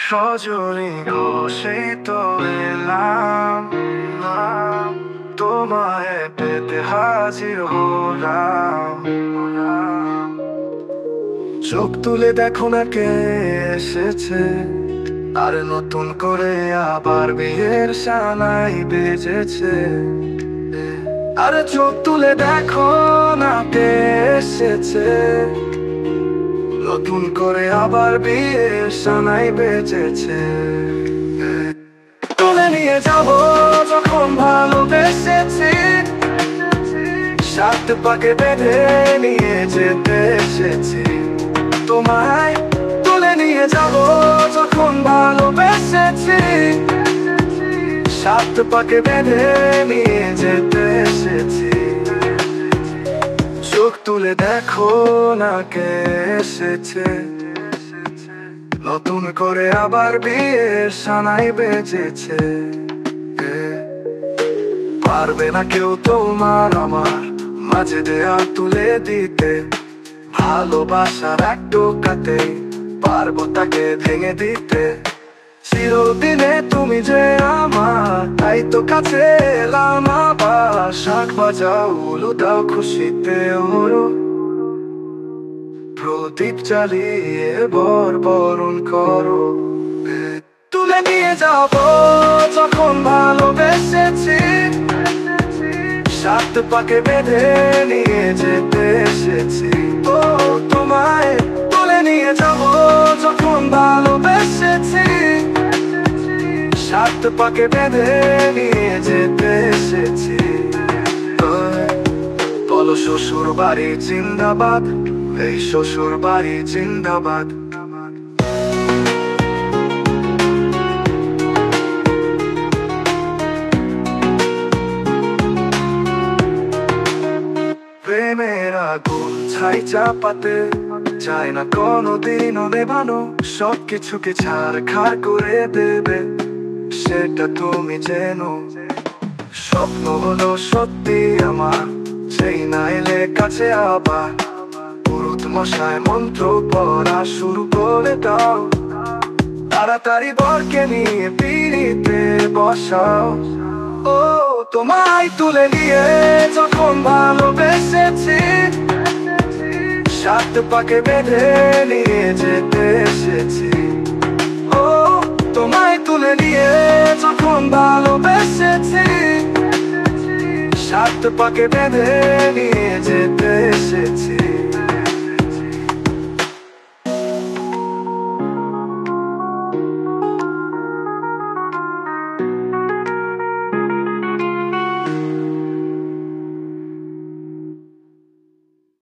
সজনী ঘোষে তো এলাম, তোমায় পেতে হাজির হলাম। চোখ তুলে দেখো না কে এসেছে, আর নতুন করে আবার বিয়ের সানাই বেজেছে। আরে চোখ তুলে দেখো না কে এসেছে, নতুন করে আবার বিয়ের সানাই বেজেছে। তুলে নিয়ে যাব যখন ভালোবেসেছি, সাত পাকে বেঁধে নিয়ে যেতে এসেছি। তোমায় তুলে নিয়ে যাব যখন ভালোবেসেছি, সাত পাকে বেঁধে নিয়ে যেতে এসেছি। চোখ তুলে দেখো না কে এসেছে, নতুন করে আবার বিয়ের সানাই বেজেছে। পারবে না কেউ তোমার আমার মাঝে দেয়া তুলে দিতে, ভালোবাসার এক টোকাতে পারবো তাকে ভেঙে দিতে। চিরদিনে তুমি যে আমার, তাই তো কাছে এলাম আবার। শাঁখ বাজাও উলু দাও খুশিতে ওরো, প্রদীপ জ্বালিয়ে বরণ করো। তুলে নিয়ে যাব যখন ভালোবেসেছি, সাত পাকে বেঁধে নিয়ে যেতে এসেছি। ও তোমায় তুলে নিয়ে যাব যখন ভালোবেসেছি, সাত পাকে বেঁধে নিয়ে যেতে এসেছি। বলো শ্বশুর বাড়ি জিন্দাবাদ, এই শ্বশুর বাড়ি জিন্দাবাদ। প্রেমের আগুন ছাই চাপাতে চায় না কোনোদিনও নেভানো, সবকিছুকে ছাড়খাড় করে দেবে সেটা তুমি জেনো। স্বপ্ন হলো সত্যি আমার, সেই না এলে কাছে আবার। পুরুত মশায় মন্ত্র পড়া শুরু করে দাও, তাড়াতাড়ি বরকে নিয়ে পিড়িতে বসাও। ও তোমায় তুলে নিয়ে যখন ভালোবেসেছি, সাত পাকে বেঁধে নিয়ে যেতে এসেছি। ও তোমায় তুলে নিয়ে যখন ভালোবেসেছি, সাত পাকে বেঁধে নিয়ে যেতে এসেছি।